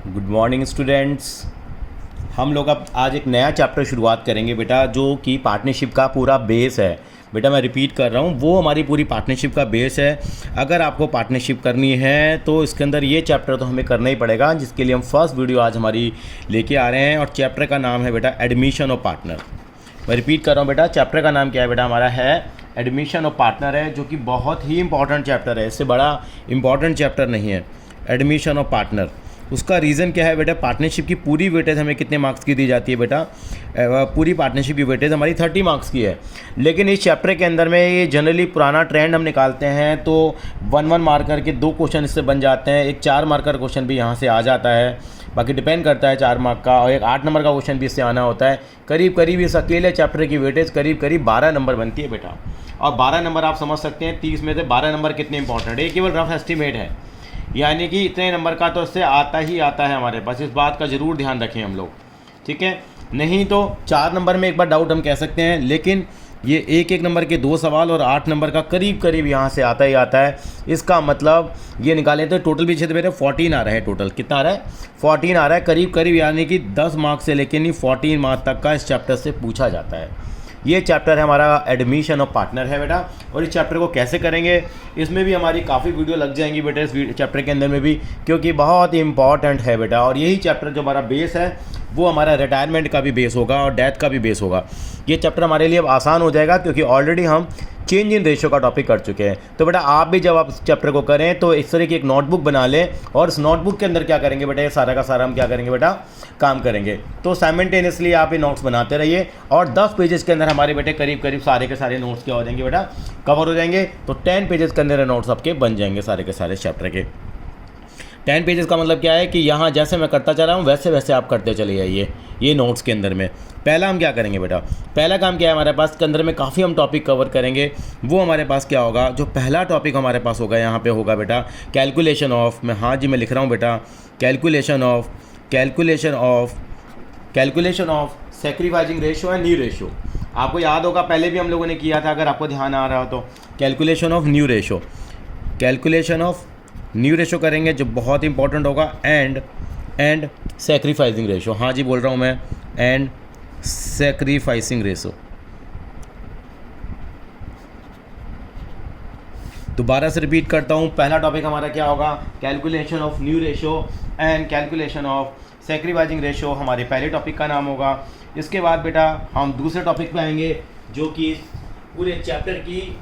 Good morning students. हम लोग अब आज एक नया चैप्टर शुरुआत करेंगे बेटा, जो कि पार्टनरशिप का पूरा बेस है। बेटा मैं रिपीट कर रहा हूँ, वो हमारी पूरी पार्टनरशिप का बेस है। अगर आपको पार्टनरशिप करनी है तो इसके अंदर ये चैप्टर तो हमें करना ही पड़ेगा, जिसके लिए हम फर्स्ट वीडियो आज हमारी लेके आ रहे हैं। और चैप्टर का नाम है बेटा एडमिशन ऑफ पार्टनर। मैं रिपीट कर रहा हूँ बेटा, चैप्टर का नाम क्या है बेटा, हमारा है एडमिशन ऑफ पार्टनर है, जो कि बहुत ही इंपॉर्टेंट चैप्टर है। इससे बड़ा इंपॉर्टेंट चैप्टर नहीं है एडमिशन ऑफ पार्टनर। उसका रीज़न क्या है बेटा, पार्टनरशिप की पूरी वेटेज हमें कितने मार्क्स की दी जाती है बेटा, पूरी पार्टनरशिप की वेटेज हमारी 30 मार्क्स की है। लेकिन इस चैप्टर के अंदर में ये जनरली पुराना ट्रेंड हम निकालते हैं तो 1-1 मार्कर के 2 क्वेश्चन इससे बन जाते हैं। एक 4 मार्कर क्वेश्चन भी यहाँ से आ जाता है, बाकी डिपेंड करता है 4 मार्क का, और एक 8 नंबर का क्वेश्चन भी इससे आना होता है। करीब करीब इस अकेले चैप्टर की वेटेज करीब करीब 12 नंबर बनती है बेटा। और 12 नंबर आप समझ सकते हैं 30 में से 12 नंबर कितने इंपॉर्टेंट है, ये केवल रफ एस्टिमेट है, यानी कि इतने नंबर का तो इससे आता ही आता है हमारे पास। इस बात का ज़रूर ध्यान रखें हम लोग, ठीक है। नहीं तो 4 नंबर में एक बार डाउट हम कह सकते हैं, लेकिन ये एक नंबर के 2 सवाल और 8 नंबर का करीब करीब यहाँ से आता ही आता है। इसका मतलब ये निकालें तो टोटल भी क्षेत्र मेरे 14 आ रहा है। टोटल कितना आ रहा है, 14 आ रहा है करीब करीब, यानी कि 10 मार्क्स से लेकर नहीं 14 मार्क्स तक का इस चैप्टर से पूछा जाता है। ये चैप्टर है हमारा एडमिशन ऑफ पार्टनर है बेटा। और इस चैप्टर को कैसे करेंगे, इसमें भी हमारी काफ़ी वीडियो लग जाएंगी बेटा, इस चैप्टर के अंदर में भी, क्योंकि बहुत इंपॉर्टेंट है बेटा। और यही चैप्टर जो हमारा बेस है वो हमारा रिटायरमेंट का भी बेस होगा और डेथ का भी बेस होगा। ये चैप्टर हमारे लिए अब आसान हो जाएगा, क्योंकि ऑलरेडी हम चेंज इन रेशियो का टॉपिक कर चुके हैं। तो बेटा आप भी जब आप इस चैप्टर को करें तो इस तरह की एक नोटबुक बना लें, और इस नोटबुक के अंदर क्या करेंगे बेटा, ये सारा का सारा हम क्या करेंगे बेटा, काम करेंगे। तो साइमल्टेनियसली आप ये नोट्स बनाते रहिए, और 10 पेजेस के अंदर हमारे बेटे करीब करीब सारे के सारे नोट्स क्या हो जाएंगे बेटा, कवर हो जाएंगे। तो 10 पेजेस के अंदर नोट्स आपके बन जाएंगे सारे के सारे चैप्टर के। 10 पेजेस का मतलब क्या है कि यहाँ जैसे मैं करता चला हूँ वैसे वैसे आप करते चले जाइए ये नोट्स के अंदर में। पहला हम क्या करेंगे बेटा, पहला काम क्या है हमारे पास के अंदर में, काफ़ी हम टॉपिक कवर करेंगे। वो हमारे पास क्या होगा, जो पहला टॉपिक हमारे पास होगा यहाँ पे होगा बेटा कैलकुलेशन ऑफ, मैं हाँ जी मैं लिख रहा हूँ बेटा, calculation of sacrificing ratio and new ratio. आपको याद होगा पहले भी हम लोगों ने किया था, अगर आपको ध्यान आ रहा हो तो। कैलकुलेशन ऑफ न्यू रेशियो करेंगे, जो बहुत इंपॉर्टेंट होगा। एंड सैक्रिफाइसिंग रेशियो, हाँ जी बोल रहा हूँ मैं, एंड सैक्रिफाइसिंग रेशियो। दोबारा से रिपीट करता हूँ, पहला टॉपिक हमारा क्या होगा, calculation of new ratio and calculation of sacrificing ratio, हमारे पहले टॉपिक का नाम होगा। इसके बाद बेटा हम दूसरे टॉपिक पे आएंगे, जो कि पूरे चैप्टर की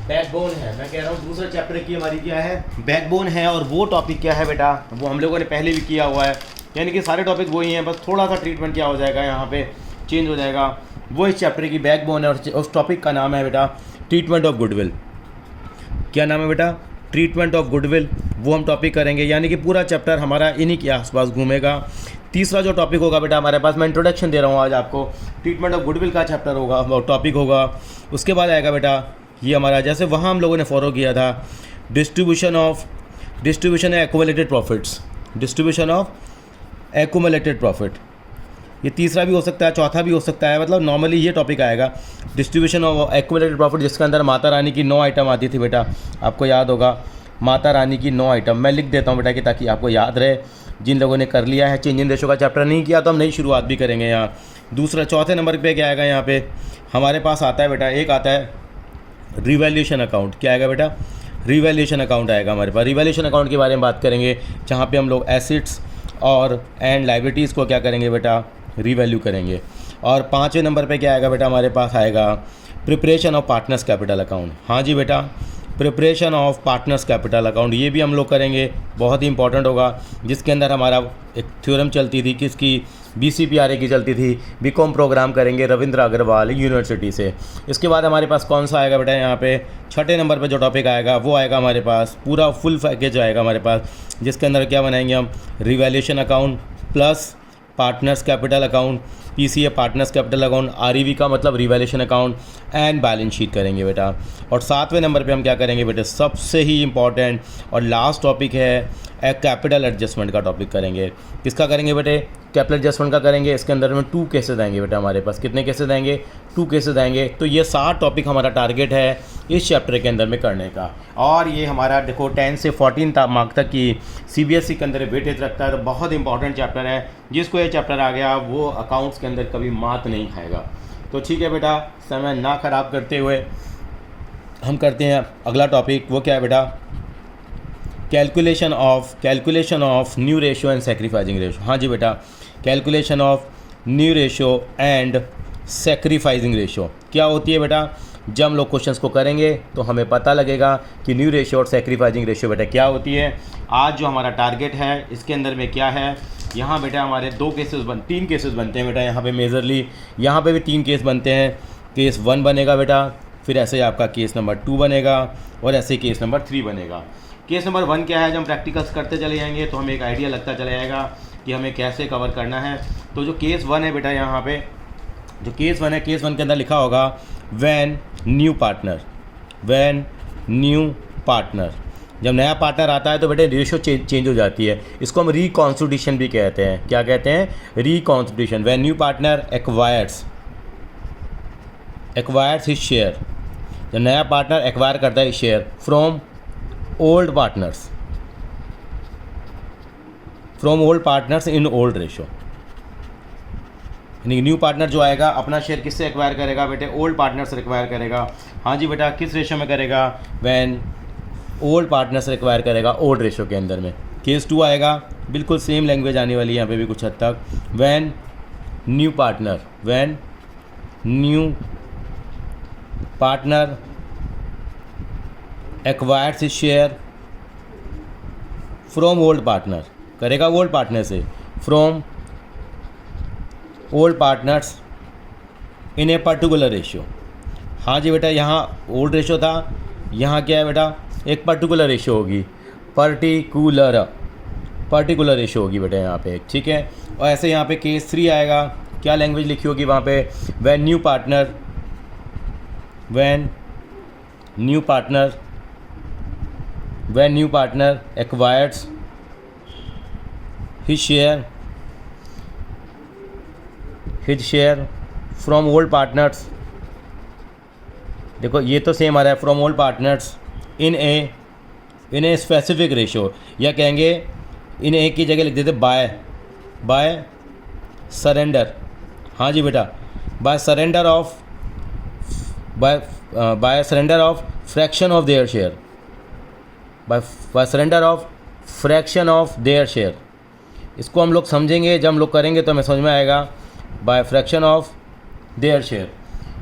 बैकबोन है। मैं कह रहा हूँ दूसरे चैप्टर की हमारी क्या है, बैकबोन है। और वो टॉपिक क्या है बेटा, वो हम लोगों ने पहले भी किया हुआ है, यानी कि सारे टॉपिक वही हैं, बस थोड़ा सा ट्रीटमेंट क्या हो जाएगा यहाँ पे, चेंज हो जाएगा। वो इस चैप्टर की बैकबोन है, और उस टॉपिक का नाम है बेटा ट्रीटमेंट ऑफ गुडविल। क्या नाम है बेटा, ट्रीटमेंट ऑफ गुडविल। वो हम टॉपिक करेंगे, यानी कि पूरा चैप्टर हमारा इन्हीं के आसपास घूमेगा। तीसरा जो टॉपिक होगा बेटा हमारे पास, मैं इंट्रोडक्शन दे रहा हूँ आज आपको, ट्रीटमेंट ऑफ गुडविल का चैप्टर होगा, टॉपिक होगा। उसके बाद आएगा बेटा ये हमारा, जैसे वहाँ हम लोगों ने फॉलो किया था, डिस्ट्रीब्यूशन एक्युमुलेटेड प्रॉफिट। ये तीसरा भी हो सकता है, चौथा भी हो सकता है, मतलब नॉर्मली ये टॉपिक आएगा डिस्ट्रीब्यूशन ऑफ एक्युमुलेटेड प्रॉफिट, जिसके अंदर माता रानी की 9 आइटम आती थी बेटा, आपको याद होगा माता रानी की 9 आइटम। मैं लिख देता हूँ बेटा कि ताकि आपको याद रहे, जिन लोगों ने कर लिया है चेंज इन रेशियो का चैप्टर नहीं किया तो हम नई शुरुआत भी करेंगे यहाँ। दूसरा चौथे नंबर पे क्या आएगा, यहाँ पे हमारे पास आता है बेटा, एक आता है रिवैल्यूएशन अकाउंट। क्या आएगा बेटा, रिवैल्यूएशन अकाउंट आएगा हमारे पास। रिवैल्यूएशन अकाउंट के बारे में बात करेंगे, जहाँ पे हम लोग एसिड्स और एंड लायबिलिटीज़ को क्या करेंगे बेटा, रिवैल्यू करेंगे। और 5वें नंबर पे क्या आएगा बेटा, हमारे पास आएगा preparation of partners capital account. हाँ जी बेटा, preparation of partners capital account, ये भी हम लोग करेंगे, बहुत ही इंपॉर्टेंट होगा। जिसके अंदर हमारा एक थ्योरम चलती थी, किसकी, BCPRA की चलती थी, बीकॉम प्रोग्राम करेंगे रविंद्र अग्रवाल यूनिवर्सिटी से। इसके बाद हमारे पास कौन सा आएगा बेटा, यहाँ पे 6ठे नंबर पे जो टॉपिक आएगा वो आएगा हमारे पास, पूरा फुल पैकेज आएगा हमारे पास, जिसके अंदर क्या बनाएंगे हम, revaluation account plus partners capital account PCA partners capital account, REV का मतलब revaluation account and balance sheet करेंगे बेटा। और 7वें नंबर पे हम क्या करेंगे बेटे, सबसे ही इम्पॉर्टेंट और लास्ट टॉपिक है कैपिटल एडजस्टमेंट का टॉपिक करेंगे। किसका करेंगे बेटे, कैपिटल एडजस्टमेंट का करेंगे। इसके अंदर में 2 केसेस आएंगे बेटा हमारे पास। कितने केसेस आएंगे, 2 केसेस आएंगे। तो ये 7 टॉपिक हमारा टारगेट है इस चैप्टर के अंदर में करने का। और ये हमारा देखो 10 से 14 मार्क तक की सीबीएसई के अंदर वेटेज रखता है, तो बहुत इंपॉर्टेंट चैप्टर है। जिसको ये चैप्टर आ गया वो अकाउंट्स के अंदर कभी मात नहीं खाएगा। तो ठीक है बेटा, समय ना खराब करते हुए हम करते हैं अगला टॉपिक। वो क्या है बेटा, calculation of new ratio and sacrificing ratio. हाँ जी बेटा, calculation of new ratio and sacrificing ratio क्या होती है बेटा। जब हम लोग क्वेश्चंस को करेंगे तो हमें पता लगेगा कि न्यू रेशियो और सेक्रीफाइजिंग रेशियो बेटा क्या होती है। आज जो हमारा टारगेट है इसके अंदर में क्या है, यहाँ बेटा हमारे 3 केसेस बनते हैं बेटा। यहाँ पे मेजरली यहाँ पे भी 3 केस बनते हैं। केस 1 बनेगा बेटा, फिर ऐसे आपका केस नंबर 2 बनेगा और ऐसे केस नंबर 3 बनेगा। केस नंबर 1 क्या है, जब हम प्रैक्टिकल्स करते चले जाएंगे तो हमें एक आइडिया लगता चला जाएगा कि हमें कैसे कवर करना है। तो जो केस 1 है बेटा, यहाँ पे जो केस 1 है, केस 1 के अंदर लिखा होगा व्हेन न्यू पार्टनर। जब नया पार्टनर आता है तो बेटे रेशियो चेंज हो जाती है। इसको हम रिकॉन्स्टिट्यूशन भी कहते हैं। क्या कहते हैं, reconstitution. When new partner acquires his share. जब नया पार्टनर एक्वायर करता है share from old partners in old ratio. यानी न्यू पार्टनर जो आएगा अपना शेयर किससे एक्वायर करेगा बेटे, ओल्ड पार्टनर से एक्वायर करेगा। हाँ जी बेटा, किस रेशो में करेगा, व्हेन ओल्ड पार्टनर से एक्वायर करेगा ओल्ड रेशो के अंदर में। केस 2 आएगा, बिल्कुल सेम लैंग्वेज आने वाली है यहाँ पे भी कुछ हद तक। When new partner acquires his share from old partner, करेगा ओल्ड पार्टनर से, from old partners in a particular ratio. हाँ जी बेटा, यहाँ ओल्ड रेशियो था, यहाँ क्या है बेटा, एक पर्टिकुलर रेशियो होगी, पर्टिकुलर रेशियो होगी बेटा यहाँ पे, ठीक है। और ऐसे यहाँ पे केस 3 आएगा, क्या लैंग्वेज लिखी होगी वहाँ पे, when new partner acquires his share from old partners. देखो ये तो सेम आ रहा है, from old partners in a specific ratio, या कहेंगे इन ए की जगह लिख देते बाय सरेंडर। हाँ जी बेटा, by surrender of fraction of their share, by surrender of fraction of their share. इसको हम लोग समझेंगे, जब हम लोग करेंगे तो हमें समझ में आएगा, by fraction of their share.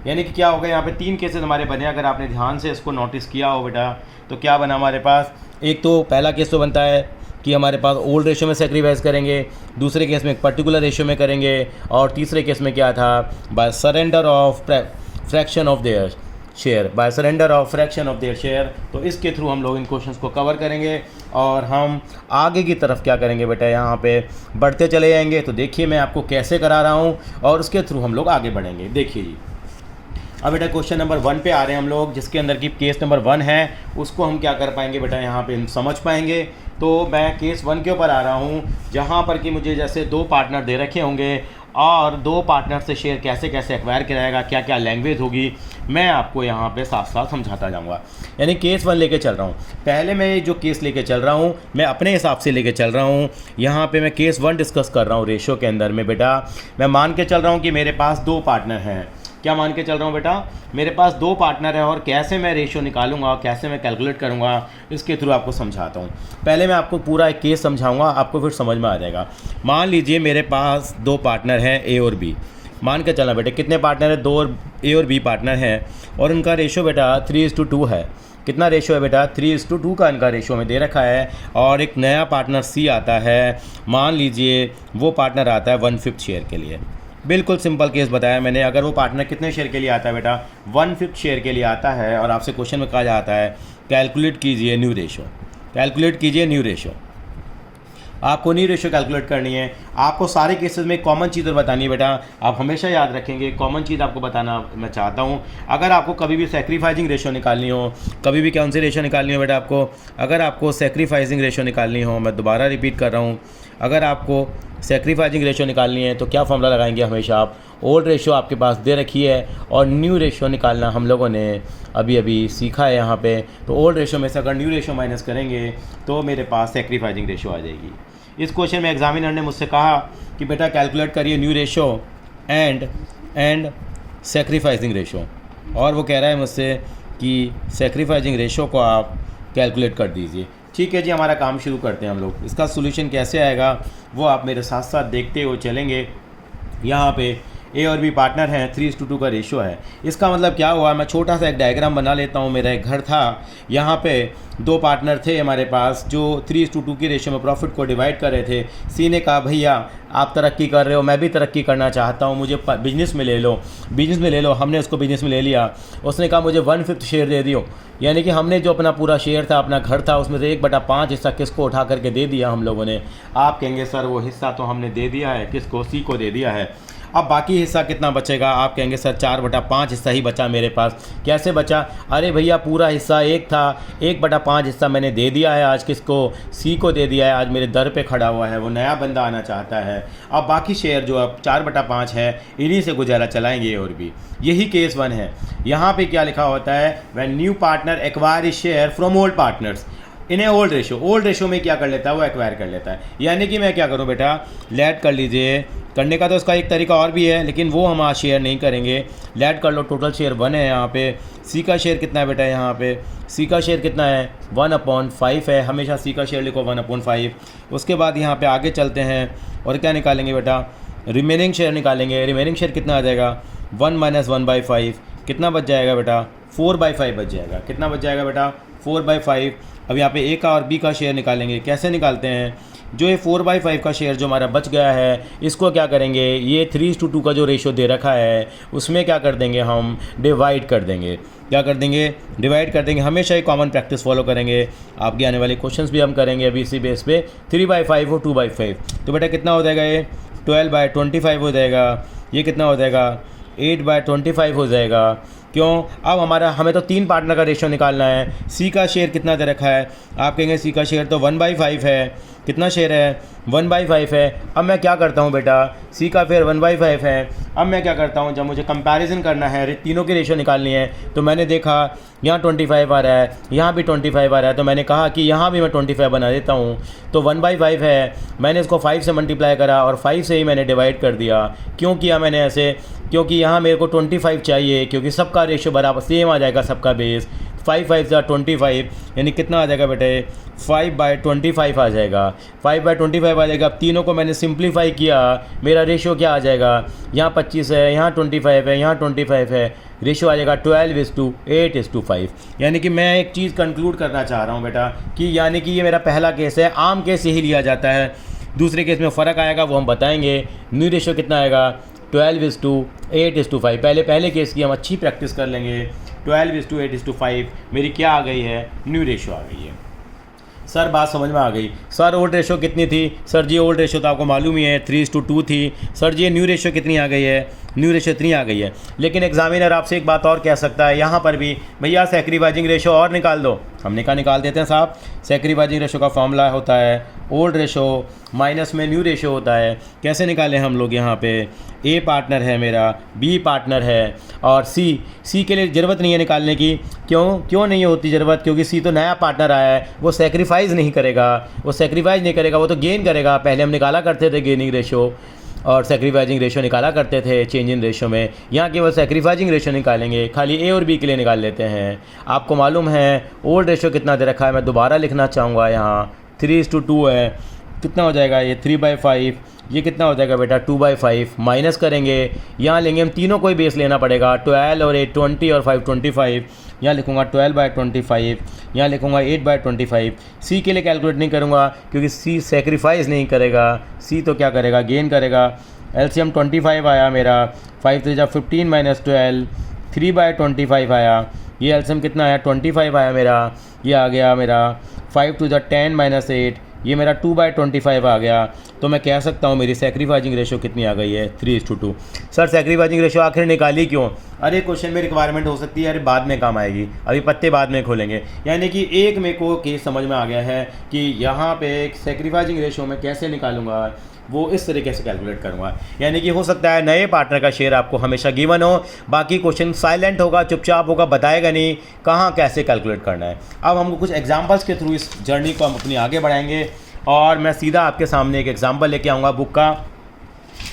यानी कि क्या होगा, यहाँ पे 3 केसेस हमारे बने। अगर आपने ध्यान से इसको नोटिस किया हो बेटा, तो क्या बना हमारे पास, एक तो पहला केस तो बनता है कि हमारे पास ओल्ड रेशियो में सेक्रीफाइस करेंगे, दूसरे केस में एक पर्टिकुलर रेशियो में करेंगे, और तीसरे केस में क्या था, by surrender of fraction of their share, by surrender of fraction of their share. तो इसके थ्रू हम लोग इन क्वेश्चंस को कवर करेंगे और हम आगे की तरफ क्या करेंगे बेटा, यहाँ पे बढ़ते चले जाएंगे। तो देखिए मैं आपको कैसे करा रहा हूँ और उसके थ्रू हम लोग आगे बढ़ेंगे। देखिए जी, अब बेटा क्वेश्चन नंबर 1 पे आ रहे हैं हम लोग, जिसके अंदर की केस नंबर 1 है, उसको हम क्या कर पाएंगे बेटा, यहाँ पे हम समझ पाएंगे। तो मैं केस 1 के ऊपर आ रहा हूँ, जहाँ पर कि मुझे जैसे 2 पार्टनर दे रखे होंगे और 2 पार्टनर से शेयर कैसे कैसे एक्वायर कराएगा, क्या क्या लैंग्वेज होगी, मैं आपको यहाँ पे साथ साथ समझाता जाऊँगा। यानी केस 1 लेके चल रहा हूँ। पहले मैं जो केस लेके चल रहा हूँ मैं अपने हिसाब से लेके चल रहा हूँ। यहाँ पे मैं केस 1 डिस्कस कर रहा हूँ रेशो के अंदर में बेटा। मैं मान के चल रहा हूँ कि मेरे पास 2 पार्टनर हैं। क्या मान के चल रहा हूँ बेटा, मेरे पास 2 पार्टनर है और कैसे मैं रेशियो निकालूंगा, कैसे मैं कैलकुलेट करूँगा, इसके थ्रू आपको समझाता हूँ। पहले मैं आपको पूरा एक केस समझाऊंगा, आपको फिर समझ में आ जाएगा। मान लीजिए मेरे पास 2 पार्टनर हैं ए और बी। मान के चलना बेटे, कितने पार्टनर है, 2 ए और बी पार्टनर हैं और उनका रेशियो बेटा 3:2 है। कितना रेशियो है बेटा, 3:2 का इनका रेशियो में दे रखा है। और एक नया पार्टनर सी आता है, मान लीजिए वो पार्टनर आता है 1/5 शेयर के लिए। बिल्कुल सिंपल केस बताया मैंने। अगर वो पार्टनर कितने शेयर के लिए आता है बेटा, 1/5 शेयर के लिए आता है और आपसे क्वेश्चन में कहा जाता है कैलकुलेट कीजिए न्यू रेशो, कैलकुलेट कीजिए न्यू रेशो। आपको न्यू रेशियो कैलकुलेट करनी है। आपको सारे केसेस में कॉमन चीज़ और बतानी है बेटा, आप हमेशा याद रखेंगे कॉमन चीज़ आपको बताना मैं चाहता हूँ। अगर आपको कभी भी सैक्रिफाइसिंग रेशियो निकालनी हो, कभी भी कौन सी रेशियो निकालनी हो बेटा आपको, अगर आपको सैक्रिफाइसिंग रेशियो निकालनी हो, मैं दोबारा रिपीट कर रहा हूँ, अगर आपको सैक्रिफाइसिंग रेशियो निकालनी है तो क्या फॉर्मूला लगाएंगे हमेशा आप, ओल्ड रेशियो आपके पास दे रखी है और न्यू रेशियो निकालना हम लोगों ने अभी अभी सीखा है यहाँ पे। तो ओल्ड रेशियो में से अगर न्यू रेशियो माइनस करेंगे तो मेरे पास सैक्रिफाइसिंग रेशियो आ जाएगी। इस क्वेश्चन में एग्जामिनर ने मुझसे कहा कि बेटा कैलकुलेट करिए new ratio and sacrificing ratio, और वो कह रहा है मुझसे कि सैक्रिफाइसिंग रेशियो को आप कैलकुलेट कर दीजिए। ठीक है जी, हमारा काम शुरू करते हैं हम लोग। इसका सोल्यूशन कैसे आएगा वो आप मेरे साथ साथ देखते हुए चलेंगे। यहाँ पे ए और बी पार्टनर हैं, 3:2 का रेशियो है। इसका मतलब क्या हुआ, मैं छोटा सा एक डायग्राम बना लेता हूँ। मेरा एक घर था, यहाँ पे दो पार्टनर थे हमारे पास जो 3:2 की रेशियो में प्रॉफिट को डिवाइड कर रहे थे। सी ने कहा भैया आप तरक्की कर रहे हो, मैं भी तरक्की करना चाहता हूँ, मुझे बिजनेस में ले लो, बिजनेस में ले लो। हमने उसको बिजनेस में ले लिया। उसने कहा मुझे 1/5 शेयर दे दियो, यानी कि हमने जो अपना पूरा शेयर था, अपना घर था, उसमें से 1/5 हिस्सा किसको उठा करके दे दिया हम लोगों ने। आप कहेंगे सर वो हिस्सा तो हमने दे दिया है, किसको, सी को दे दिया है। अब बाकी हिस्सा कितना बचेगा, आप कहेंगे सर 4/5 हिस्सा ही बचा मेरे पास। कैसे बचा, अरे भैया पूरा हिस्सा एक था, 1/5 हिस्सा मैंने दे दिया है आज किसको, सी को दे दिया है। आज मेरे दर पे खड़ा हुआ है, वो नया बंदा आना चाहता है। अब बाकी शेयर जो अब 4/5 है, इन्हीं से गुजारा चलाएंगे। और भी यही केस 1 है। यहाँ पे क्या लिखा होता है, when new partner acquire share from old partners इन्हें ओल्ड रेशियो में क्या कर लेता है, वो एक्वायर कर लेता है। यानी कि मैं क्या करूँ बेटा, लेट कर लीजिए, करने का तो उसका एक तरीका और भी है, लेकिन वो हम आज शेयर नहीं करेंगे। लेट कर लो, टोटल शेयर 1 है यहाँ पे। सी का शेयर कितना है बेटा, यहाँ पे सी का शेयर कितना है, 1/5 है। हमेशा सी का शेयर लिखो 1/5। उसके बाद यहाँ पे आगे चलते हैं और क्या निकालेंगे बेटा, रिमेनिंग शेयर निकालेंगे। रिमेनिंग शेयर कितना आ जाएगा, 1 - 1/5, कितना बच जाएगा बेटा, 4/5 बच जाएगा। कितना बच जाएगा बेटा, 4/5। अब यहाँ पे ए का और बी का शेयर निकालेंगे। कैसे निकालते हैं, जो ये 4/5 का शेयर जो हमारा बच गया है, इसको क्या करेंगे, ये 3:2 का जो रेशियो दे रखा है उसमें क्या कर देंगे, हम डिवाइड कर देंगे। क्या कर देंगे, डिवाइड कर देंगे। हमेशा ही कॉमन प्रैक्टिस फॉलो करेंगे। आपके आने वाले क्वेश्चंस भी हम करेंगे अभी इसी बेस पे। 3/5 और 2/5, तो बेटा कितना हो जाएगा, ये 12/25 हो जाएगा। ये कितना हो जाएगा, 8/25 हो जाएगा। क्यों, अब हमें तो 3 पार्टनर का रेशियो निकालना है। सी का शेयर कितना दे रखा है, आप कहेंगे सी का शेयर तो 1/5 है। कितना शेयर है, 1/5 है। अब मैं क्या करता हूँ बेटा, सी का शेयर 1/5 है। अब मैं क्या करता हूँ, जब मुझे कंपैरिजन करना है, तीनों की रेशियो निकालनी है, तो मैंने देखा यहाँ 25 आ रहा है, यहाँ भी 25 आ रहा है, तो मैंने कहा कि यहाँ भी मैं 25 बना देता हूँ। तो 1/5 है, मैंने इसको 5 से मल्टीप्लाई करा और 5 से ही मैंने डिवाइड कर दिया। क्यों किया मैंने ऐसे, क्योंकि यहाँ मेरे को 25 चाहिए, क्योंकि सबका रेशियो बराबर सेम आ जाएगा, सबका बेस 5 × 25, यानी कितना आ जाएगा बेटे, 5/25 आ जाएगा। 5/25 आ जाएगा। अब तीनों को मैंने सिंप्लीफाई किया, मेरा रेशियो क्या आ जाएगा, यहाँ 25 है, यहाँ 25 है, यहाँ 25 है, रेशियो आ जाएगा 12:8:5। यानी कि मैं एक चीज़ कंक्लूड करना चाह रहा हूँ बेटा कि यानी कि ये मेरा पहला केस है, आम केस यही लिया जाता है। दूसरे केस में फ़र्क आएगा, वो हम बताएंगे। न्यू रेशियो कितना आएगा, 12:8:5। पहले केस की हम अच्छी प्रैक्टिस कर लेंगे। 12:8:5 मेरी क्या आ गई है, न्यू रेशियो आ गई है। सर बात समझ में आ गई। सर ओल्ड रेशियो कितनी थी, सर जी ओल्ड रेशियो तो आपको मालूम ही है 3:2 थी। सर जी न्यू रेशियो कितनी आ गई है, न्यू रेशियो इतनी आ गई है। लेकिन एग्जामिनर आपसे एक बात और कह सकता है यहाँ पर भी, भैया सैक्रिफाइसिंग रेशियो और निकाल दो। हमने कहा निकाल देते हैं साहब। सैक्रिफाइसिंग रेशियो का फॉर्मूला होता है ओल्ड रेशियो माइनस में न्यू रेशियो होता है। कैसे निकालें हम लोग, यहाँ पे ए पार्टनर है मेरा, बी पार्टनर है और सी के लिए ज़रूरत नहीं है निकालने की। क्यों नहीं होती ज़रूरत, क्योंकि सी तो नया पार्टनर आया है, वो सैक्रिफाइस नहीं करेगा, वो तो गेन करेगा। पहले हम निकाला करते थे गेनिंग रेशियो और सैक्रिफाइसिंग रेशियो निकाला करते थे चेंज इन रेशियो में। यहाँ केवल सैक्रिफाइसिंग रेशियो निकालेंगे, खाली ए और बी के लिए निकाल लेते हैं। आपको मालूम है ओल्ड रेशियो कितना दे रखा है, मैं दोबारा लिखना चाहूँगा। यहाँ 3:2 है, कितना हो जाएगा ये 3/5। ये कितना हो जाएगा बेटा 2/5। माइनस करेंगे, यहाँ लेंगे हम, तीनों को ही बेस लेना पड़ेगा। 12 और 8 20 और 5 25। यहाँ लिखूँगा 12/25, यहाँ लिखूँगा 8/25। सी के लिए कैलकुलेट नहीं करूँगा क्योंकि सी सैक्रिफाइस नहीं करेगा, सी तो क्या करेगा, गेन करेगा। एलसीएम 25 आया मेरा, 5 3 15 - 12, 3/25 आया। ये एलसीएम कितना आया, 25 आया मेरा। ये आ गया मेरा 5 2 10 - 8, ये मेरा 2/25 आ गया, तो मैं कह सकता हूँ मेरी सैक्रिफाइसिंग रेशो कितनी आ गई है 3:2। सर सैक्रिफाइसिंग रेशो आखिर निकाली क्यों? अरे क्वेश्चन में रिक्वायरमेंट हो सकती है, अरे बाद में काम आएगी, अभी पत्ते बाद में खोलेंगे। यानी कि एक मेरे को केस समझ में आ गया है कि यहाँ पे सैक्रिफाइसिंग रेशो में कैसे निकालूंगा, वो इस तरीके से कैलकुलेट करूंगा। यानी कि हो सकता है नए पार्टनर का शेयर आपको हमेशा गिवन हो, बाकी क्वेश्चन साइलेंट होगा, चुपचाप होगा, बताएगा नहीं कहाँ कैसे कैलकुलेट करना है। अब हमको कुछ एग्जांपल्स के थ्रू इस जर्नी को हम अपनी आगे बढ़ाएंगे और मैं सीधा आपके सामने एक एग्जांपल लेके आऊँगा बुक का,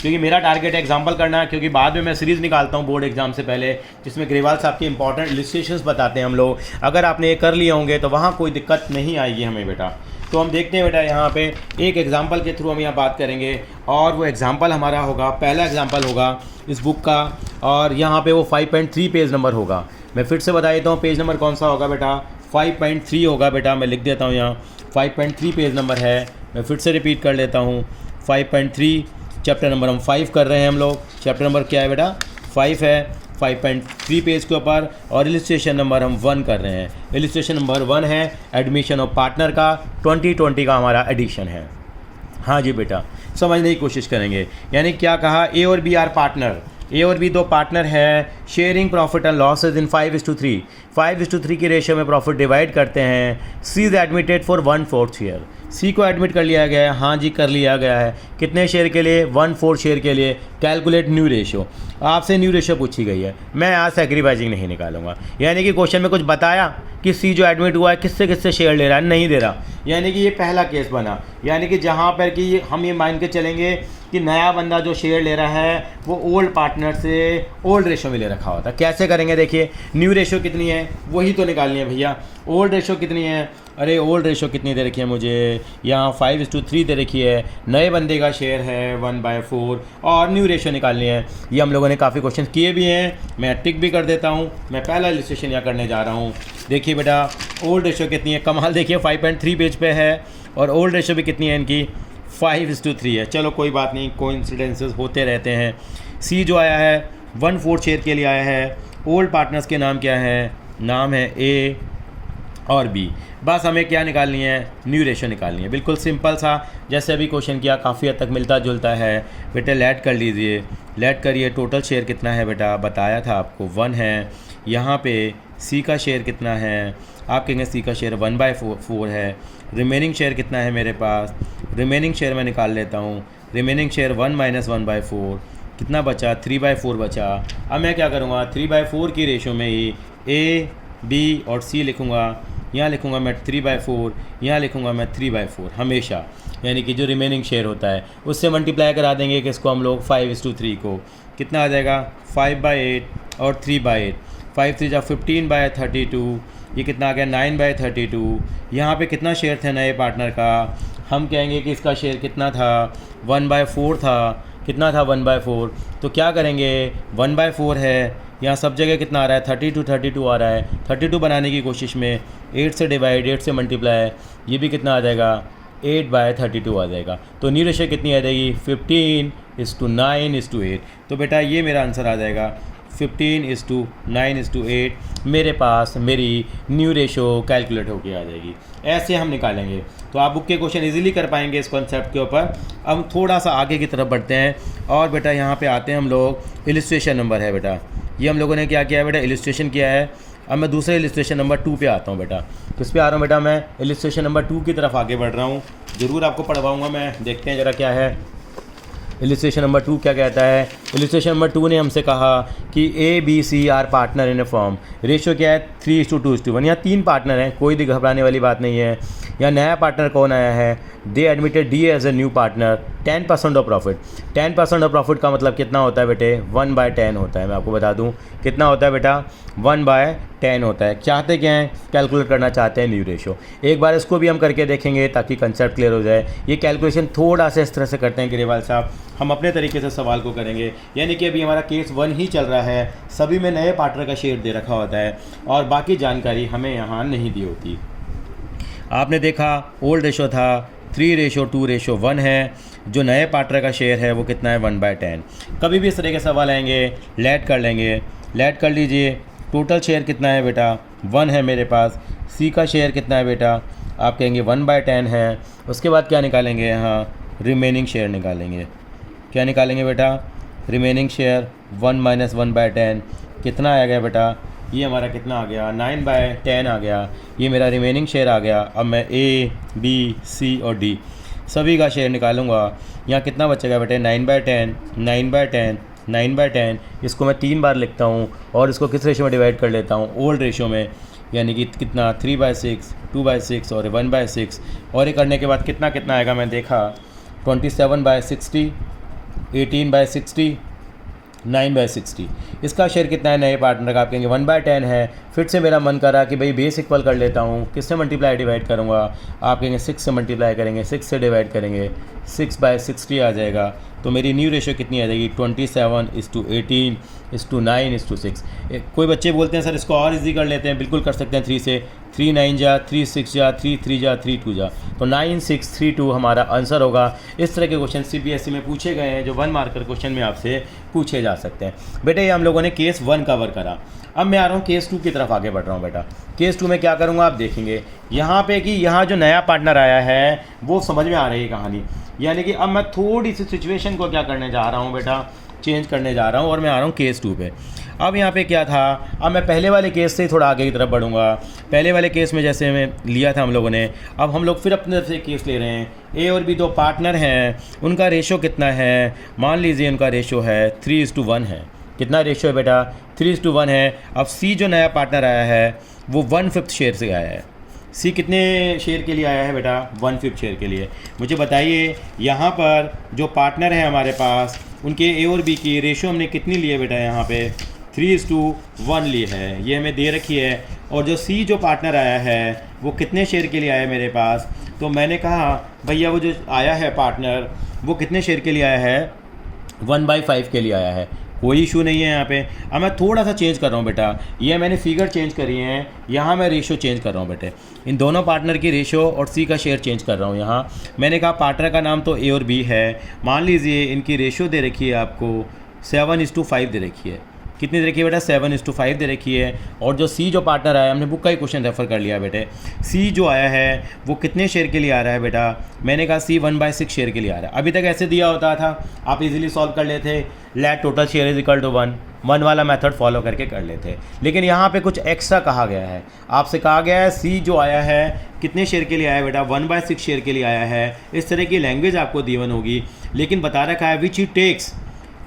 क्योंकि मेरा टारगेट है एग्जांपल करना है, क्योंकि बाद में मैं सीरीज़ निकालता हूँ बोर्ड एग्जाम से पहले जिसमें ग्रेवाल साहब के इंपॉर्टेंट इलस्ट्रेशंस बताते हैं हम लोग। अगर आपने ये कर लिए होंगे तो वहाँ कोई दिक्कत नहीं आएगी हमें बेटा। तो हम देखते हैं बेटा, यहाँ पे एक एग्जांपल के थ्रू हम यहाँ बात करेंगे और वो एग्जांपल हमारा होगा, पहला एग्जांपल होगा इस बुक का, और यहाँ पे वो 5.3 पेज नंबर होगा। मैं फिर से बता देता हूँ पेज नंबर कौन सा होगा बेटा, 5.3 होगा बेटा। मैं लिख देता हूँ यहाँ 5.3 पेज नंबर है। मैं फिर से रिपीट कर लेता हूँ 5.3, चैप्टर नंबर हम 5 कर रहे हैं हम लोग। चैप्टर नंबर क्या है बेटा 5 है, 5.3 पेज के ऊपर, और इलस्ट्रेशन नंबर हम 1 कर रहे हैं। इलस्ट्रेशन नंबर 1 है एडमिशन ऑफ पार्टनर का, 2020 का हमारा एडिशन है। हाँ जी बेटा, समझने की कोशिश करेंगे। यानी क्या कहा, ए और बी आर पार्टनर, ए और बी दो पार्टनर है, शेयरिंग प्रॉफिट एंड लॉसेज इन 5:3, 5:3 की रेशियो में प्रॉफिट डिवाइड करते हैं। सी इज एडमिटेड फॉर 1/4 शेयर, सी को एडमिट कर लिया गया है, हाँ जी कर लिया गया है। कितने शेयर के लिए? 1/4 शेयर के लिए। कैलकुलेट न्यू रेशियो, आपसे न्यू रेशियो पूछी गई है, मैं आज सैक्रिफाइसिंग नहीं निकालूंगा। यानी कि क्वेश्चन में कुछ बताया कि सी जो एडमिट हुआ है किससे किससे शेयर ले रहा है, नहीं दे रहा। यानी कि ये पहला केस बना, यानी कि जहाँ पर कि हम ये मान के चलेंगे कि नया बंदा जो शेयर ले रहा है वो ओल्ड पार्टनर से ओल्ड रेशो में ले रखा होता है। कैसे करेंगे देखिए, न्यू रेशो कितनी है वही तो निकालनी है भैया। ओल्ड रेशो कितनी है, अरे ओल्ड रेशो कितनी दे रखी है मुझे, यहाँ 5:3 दे रखी है। नए बंदे का शेयर है 1/4 और न्यू रेशो निकालनी है। ये हम लोगों ने काफ़ी क्वेश्चन किए भी हैं, मैं टिक भी कर देता हूँ। मैं पहला इलस्ट्रेशन यहाँ करने जा रहा हूँ। देखिए बेटा ओल्ड रेशो कितनी है, कमाल देखिए 5.3 पेज पे है, और ओल्ड रेशो भी कितनी है इनकी 5:3 है। चलो कोई बात नहीं, कोइंसिडेंसेस होते रहते हैं। सी जो आया है 1/4 शेयर के लिए आया है। ओल्ड पार्टनर्स के नाम क्या है, नाम है ए और बी। बस हमें क्या निकालनी है, न्यू रेशो निकालनी है। बिल्कुल सिंपल सा, जैसे अभी क्वेश्चन किया काफ़ी हद तक मिलता जुलता है। बेटे लेट कर लीजिए, लेट करिए। टोटल शेयर कितना है बेटा, बताया था आपको 1 है। यहाँ पे सी का शेयर कितना है, आप कहेंगे सी का शेयर 1/4 है। रिमेनिंग शेयर कितना है मेरे पास, रिमेनिंग शेयर मैं निकाल लेता हूँ। रिमेनिंग शेयर 1 - 1/4 कितना बचा, 3/4 बचा। अब मैं क्या करूँगा, 3/4 की रेशो में ही ए बी और सी लिखूँगा। यहाँ लिखूँगा मैं 3/4, यहाँ लिखूँगा मैं 3/4 हमेशा। यानी कि जो रिमेनिंग शेयर होता है उससे मल्टीप्लाई करा देंगे कि इसको हम लोग 5:3 को, कितना आ जाएगा 5/8 और 3/8। 5 3 15/32, ये कितना आ गया 9/32। यहाँ पे कितना शेयर थे नए पार्टनर का, हम कहेंगे कि इसका शेयर कितना था 1/4 था। कितना था 1/4, तो क्या करेंगे 1/4 है, यहाँ सब जगह कितना आ रहा है 32 आ रहा है। 32 बनाने की कोशिश में 8 से डिवाइड, 8 से मल्टीप्लाई, ये भी कितना आ जाएगा 8/32 आ जाएगा। तो न्यू रेशियो कितनी आ जाएगी 15:9:8। तो बेटा ये मेरा आंसर आ जाएगा 15:9:8। मेरे पास मेरी न्यू रेशो कैलकुलेट होके आ जाएगी। ऐसे हम निकालेंगे तो आप बुक के क्वेश्चन इजीली कर पाएंगे इस कॉन्सेप्ट के ऊपर। अब थोड़ा सा आगे की तरफ बढ़ते हैं और बेटा यहाँ पे आते हैं हम लोग। इलस्ट्रेशन नंबर है बेटा, ये हम लोगों ने क्या किया है बेटा, इलस्ट्रेशन किया है। अब मैं दूसरे इलस्ट्रेशन नंबर 2 पे आता हूँ बेटा। किस पे आ रहा हूँ बेटा, मैं इलस्ट्रेशन नंबर 2 की तरफ आगे बढ़ रहा हूँ। ज़रूर आपको पढ़वाऊँगा मैं, देखते हैं ज़रा क्या है इलस्ट्रेशन नंबर 2 क्या कहता है। इलस्ट्रेशन नंबर 2 ने हमसे कहा कि A B C are partner in a firm. Ratio क्या है 3:2:1। यहाँ 3 पार्टनर हैं, कोई भी घबराने वाली बात नहीं है। यहाँ नया पार्टनर कौन आया है, they admitted D as a new partner. 10% of profit, 10% of profit का मतलब कितना होता है बेटे 1/10 होता है। मैं आपको बता दूँ कितना होता है बेटा 1/10 होता है। चाहते क्या हैं, कैलकुलेट करना चाहते हैं न्यू रेशो। एक बार इसको भी हम करके देखेंगे ताकि कंसेप्ट क्लियर हो जाए। ये कैलकुलेशन थोड़ा सा इस तरह से करते हैं ग्रेवाल साहब, हम अपने तरीके से सवाल को करेंगे। यानी कि अभी हमारा केस 1 ही चल रहा है, सभी में नए पार्टनर का शेयर दे रखा होता है और बाकी जानकारी हमें यहाँ नहीं दी होती। आपने देखा ओल्ड रेशो था 3:2:1 है, जो नए पार्टनर का शेयर है वो कितना है 1/10। कभी भी इस तरह के सवाल आएंगे लेट कर लेंगे, लेट कर लीजिए। टोटल शेयर कितना है बेटा 1 है मेरे पास। सी का शेयर कितना है बेटा, आप कहेंगे 1/10 है। उसके बाद क्या निकालेंगे, यहाँ रिमेनिंग शेयर निकालेंगे। क्या निकालेंगे बेटा, रिमेनिंग शेयर 1 - 1/10 कितना आ गया बेटा, ये हमारा कितना आ गया 9/10 आ गया। ये मेरा रिमेनिंग शेयर आ गया। अब मैं A, B, C और D सभी का शेयर निकालूंगा। यहाँ कितना बचेगा बेटे 9/10, 9/10, 9/10। इसको मैं 3 बार लिखता हूँ और इसको किस रेशो में डिवाइड कर लेता हूँ, ओल्ड रेशो में, यानी कि कितना 3/6, 2/6 और 1/6। और ये करने के बाद कितना कितना आएगा, मैं देखा 27/60, 18/60, 9/60। इसका शेयर कितना है नए पार्टनर का, आप कहेंगे 1/10 है। फिर से मेरा मन कर रहा कि भाई बेस इक्वल कर लेता हूँ, किससे मल्टीप्लाई डिवाइड करूँगा, आप कहेंगे 6 से मल्टीप्लाई करेंगे, 6 से डिवाइड करेंगे, 6/60 आ जाएगा। तो मेरी न्यू रेशो कितनी आ जाएगी 27:18:9:6। कोई बच्चे बोलते हैं सर इसको और इजी कर लेते हैं, बिल्कुल कर सकते हैं 3 से। 3 9 जा, 3 6 जा, 3 3 जा, 3 2 जा, तो 9632 हमारा आंसर होगा। इस तरह के क्वेश्चन CBSE में पूछे गए हैं जो 1 मार्कर क्वेश्चन में आपसे पूछे जा सकते हैं। बेटे ये हम लोगों ने केस 1 कवर करा। अब मैं आ रहा हूँ केस 2 की तरफ आगे बढ़ रहा हूँ बेटा। केस 2 में क्या करूँगा आप देखेंगे यहाँ पे कि यहाँ जो नया पार्टनर आया है वो समझ में आ रही है कहानी। यानी कि अब मैं थोड़ी सी सिचुएशन को क्या करने जा रहा हूँ बेटा, चेंज करने जा रहा हूँ और मैं आ रहा हूँ केस 2 पे। अब यहाँ पे क्या था, अब मैं पहले वाले केस से ही थोड़ा आगे की तरफ बढ़ूँगा। पहले वाले केस में जैसे मैं लिया था हम लोगों ने, अब हम लोग फिर अपने तरफ से केस ले रहे हैं। A और B 2 पार्टनर हैं, उनका रेशो कितना है, मान लीजिए उनका रेशो है 3:1 है। कितना रेशो है बेटा 3:1 है। अब C जो नया पार्टनर आया है वो 1/5 शेयर से आया है। C कितने शेयर के लिए आया है बेटा 1/5 शेयर के लिए। मुझे बताइए यहाँ पर जो पार्टनर है हमारे पास उनके A और B की रेशो हमने कितनी ली है बेटा, यहाँ पे 3:1 ली है, ये हमें दे रखी है। और जो C जो पार्टनर आया है वो कितने शेयर के लिए आया है मेरे पास, तो मैंने कहा भैया वो जो आया है पार्टनर वो कितने शेयर के लिए आया है 1/5 के लिए आया है। कोई इशू नहीं है यहाँ पे। अब मैं थोड़ा सा चेंज कर रहा हूँ बेटा, ये मैंने फिगर चेंज करी है, यहाँ मैं रेशो चेंज कर रहा हूँ बेटे। इन दोनों पार्टनर की रेशो और C का शेयर चेंज कर रहा हूँ। यहाँ मैंने कहा पार्टनर का नाम तो A और B है, मान लीजिए इनकी रेशो दे रखी है आपको 7:5 दे रखी है। कितनी दे रखी है बेटा 7:5 दे रखी है। और जो C जो पार्टनर आया, हमने बुक का ही क्वेश्चन रेफर कर लिया बेटे, C जो आया है वो कितने शेयर के लिए आ रहा है बेटा, मैंने कहा C 1/6 शेयर के लिए आ रहा है। अभी तक ऐसे दिया होता था, आप इजीली सॉल्व कर लेते, let total share is equal to 1 वाला मेथड फॉलो करके कर लेते। लेकिन यहाँ पे कुछ एक्स्ट्रा कहा गया है, आपसे कहा गया है C जो आया है कितने शेयर के लिए आया है बेटा 1/6 शेयर के लिए आया है। इस तरह की लैंग्वेज आपको दीवन होगी, लेकिन बता रखा है विच ही टेक्स,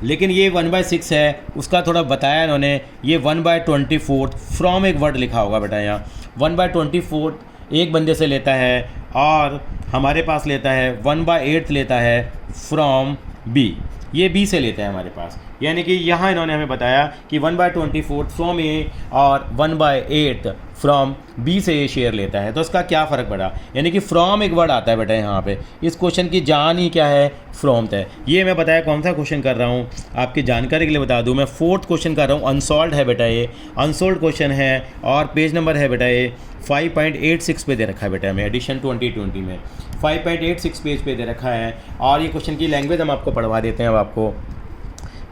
लेकिन ये 1/6 है, उसका थोड़ा बताया इन्होंने, ये 1/24 फ्रॉम एक वर्ड लिखा होगा बेटा, यहाँ 1/24 एक बंदे से लेता है और हमारे पास लेता है 1/8 लेता है फ्रॉम B, ये B से लेता है हमारे पास। यानी कि यहाँ इन्होंने हमें बताया कि 1/24 फ्रॉम A और 1/8 फ्रॉम B से ये शेयर लेता है। तो इसका क्या फ़र्क पड़ा, यानी कि फ्रॉम एक वर्ड आता है बेटा यहाँ पे। इस क्वेश्चन की जान ही क्या है, फ्रॉम है। ये मैं बताया कौन सा क्वेश्चन कर रहा हूँ, आपकी जानकारी के लिए बता दूँ, मैं 4th क्वेश्चन कर रहा हूँ। अनसॉल्व है बेटा, ये अनसॉल्व क्वेश्चन है और पेज नंबर है बेटा ये 5.86 पे दे रखा है बेटा, हमें एडिशन 2020 में 5.86 पेज पे दे रखा है। और ये क्वेश्चन की लैंग्वेज हम आपको पढ़वा देते हैं। अब आपको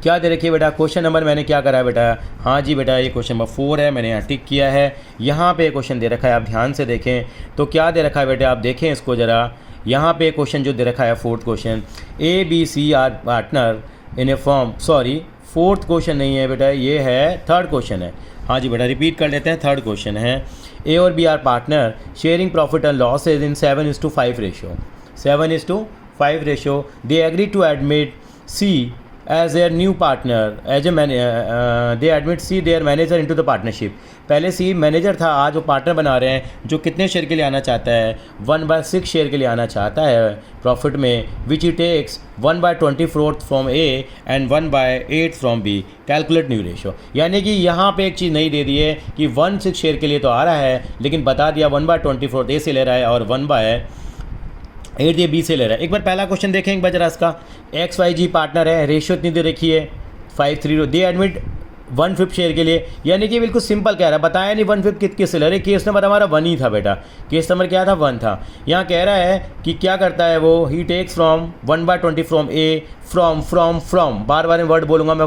क्या दे रखिए बेटा, क्वेश्चन नंबर मैंने क्या करा है बेटा, हाँ जी बेटा ये क्वेश्चन नंबर 4 है, मैंने यहाँ टिक किया है। यहाँ पे क्वेश्चन दे रखा है, आप ध्यान से देखें तो क्या दे रखा है बेटा, आप देखें इसको ज़रा। यहाँ पे क्वेश्चन जो दे रखा है 4th question, A-B-C are partner in a firm, sorry 4th question नहीं है बेटा, ये है 3rd क्वेश्चन है। हाँ जी बेटा रिपीट कर लेते हैं, 3rd क्वेश्चन है। A और B are partner sharing profit and losses in 7:5 ratio, 7:5 ratio. They agree to admit C as their new partner, as a they admit C their manager into the partnership। पहले C manager था, आज वो partner बना रहे हैं, जो कितने share के लिए आना चाहता है 1/6 शेयर के लिए आना चाहता है प्रॉफिट में, which he takes 1/24 from A and 1/8 from B। Calculate new ratio. यानी कि यहाँ पे एक चीज़ नहीं दे दी है कि 1/6 शेयर के लिए तो आ रहा है, लेकिन बता दिया 1/24 A से ले रहा है और 1/8 ये B से ले रहा है। एक बार पहला क्वेश्चन देखें एक बार जरा इसका। XYG पार्टनर है, रेशियो इतनी दे रखी है 5:3, दे एडमिट 1/5 शेयर के लिए। यानी कि बिल्कुल सिंपल कह रहा है, बताया नहीं 1/5 किस से ले रहे, केस नंबर हमारा 1 ही था बेटा, केस नंबर क्या था 1 था। यहाँ कह रहा है कि क्या करता है वो, he takes from 1/20 from A, from बार बार वर्ड बोलूँगा मैं,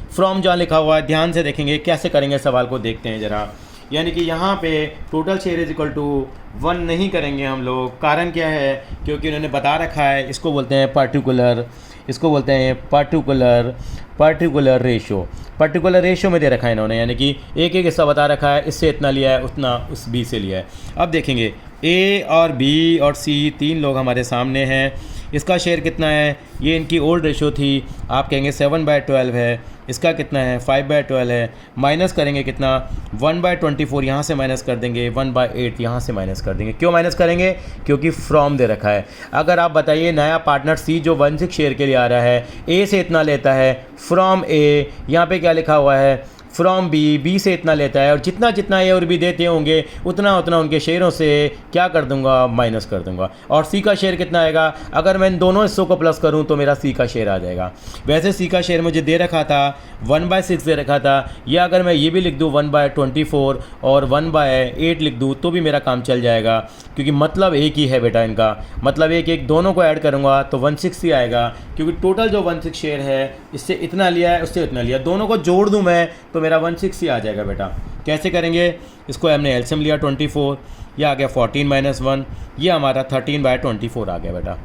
फ्रॉम जहाँ लिखा हुआ है ध्यान से देखेंगे, कैसे करेंगे सवाल को देखते हैं ज़रा। यानी कि यहाँ पे total share is equal to 1 नहीं करेंगे हम लोग। कारण क्या है? क्योंकि उन्होंने बता रखा है, इसको बोलते हैं पर्टिकुलर, इसको बोलते हैं पर्टिकुलर रेशो। पर्टिकुलर रेशो में दे रखा है इन्होंने, यानी कि एक एक हिस्सा बता रखा है, इससे इतना लिया है, उतना उस बी से लिया है। अब देखेंगे ए और बी और सी 3 लोग हमारे सामने हैं। इसका शेयर कितना है? ये इनकी ओल्ड रेशो थी, आप कहेंगे 7/12 है। इसका कितना है? 5/12 है। माइनस करेंगे कितना? 1/24 यहाँ से माइनस कर देंगे, 1/8 यहाँ से माइनस कर देंगे। क्यों माइनस करेंगे? क्योंकि फ्रॉम दे रखा है। अगर आप बताइए नया पार्टनर सी जो 16 शेयर के लिए आ रहा है, ए से इतना लेता है, फ्रॉम ए, यहाँ पे क्या लिखा हुआ है? फ्रॉम बी, बी से इतना लेता है, और जितना जितना ए और बी देते होंगे उतना उतना उनके शेयरों से क्या कर दूंगा? माइनस कर दूंगा। और सी का शेयर कितना आएगा? अगर मैं इन दोनों हिस्सों को प्लस करूं तो मेरा सी का शेयर आ जाएगा। वैसे सी का शेयर मुझे दे रखा था 1/6 दे रखा था, या अगर मैं ये भी लिख दूँ 1/24 और 1/8 लिख दूँ तो भी मेरा काम चल जाएगा, क्योंकि मतलब एक ही है बेटा इनका। मतलब एक दोनों को ऐड करूँगा तो 1/6 ही आएगा, क्योंकि टोटल जो 1/6 शेयर है, इससे इतना लिया है, उससे इतना लिया, दोनों को जोड़ दूँ मैं तो मेरा 1/6 ही आ जाएगा बेटा। कैसे करेंगे इसको? हमने एलसीएम लिया 24, ये आ गया 14 - 1, ये हमारा 13/24 आ गया बेटा।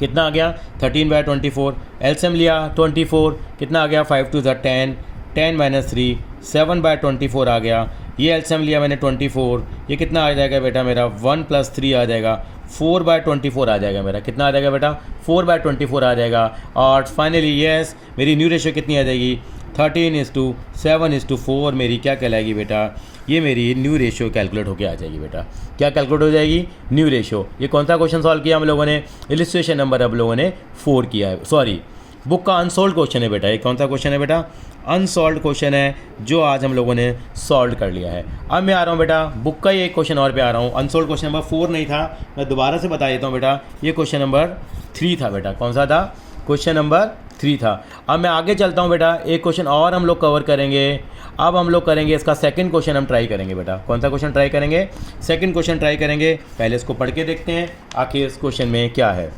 कितना आ गया? 13/24। एलसीएम लिया 24, कितना आ गया? 5 × 2 = 10, 10 - 3, 7/24 आ गया। ये एलसीएम लिया मैंने 24, ये कितना आ जाएगा बेटा मेरा? 1 + 3 आ जाएगा, 4/24 आ जाएगा मेरा। कितना आ जाएगा बेटा? 4/24 आ जाएगा। और फाइनली यस, मेरी न्यू रेशो कितनी आ जाएगी? 13:7:4 मेरी क्या कहलाएगी बेटा? ये मेरी न्यू रेशो कैलकुलेट होके आ जाएगी बेटा। क्या कैलकुलेट हो जाएगी? New ratio. ये कौन सा क्वेश्चन सॉल्व किया हम लोगों ने? इलिस्ट्रेशन नंबर अब लोगों ने 4 किया है, सॉरी बुक का अनसॉल्व क्वेश्चन है बेटा। ये कौन सा क्वेश्चन है बेटा? अनसॉल्व क्वेश्चन है, जो आज हम लोगों ने सॉल्व कर लिया है। अब मैं आ रहा हूँ बेटा बुक का ही एक क्वेश्चन और पे आ रहा हूँ। अनसॉल्व क्वेश्चन नंबर 4 नहीं था, मैं दोबारा से बता देता हूँ बेटा, ये क्वेश्चन नंबर 3 था बेटा। कौन सा था? क्वेश्चन नंबर 3 था। अब मैं आगे चलता हूँ बेटा, एक क्वेश्चन और हम लोग कवर करेंगे। अब हम लोग करेंगे इसका सेकंड क्वेश्चन हम ट्राई करेंगे बेटा। कौन सा क्वेश्चन ट्राई करेंगे? सेकंड क्वेश्चन ट्राई करेंगे। पहले इसको पढ़ के देखते हैं आखिर इस क्वेश्चन में क्या है।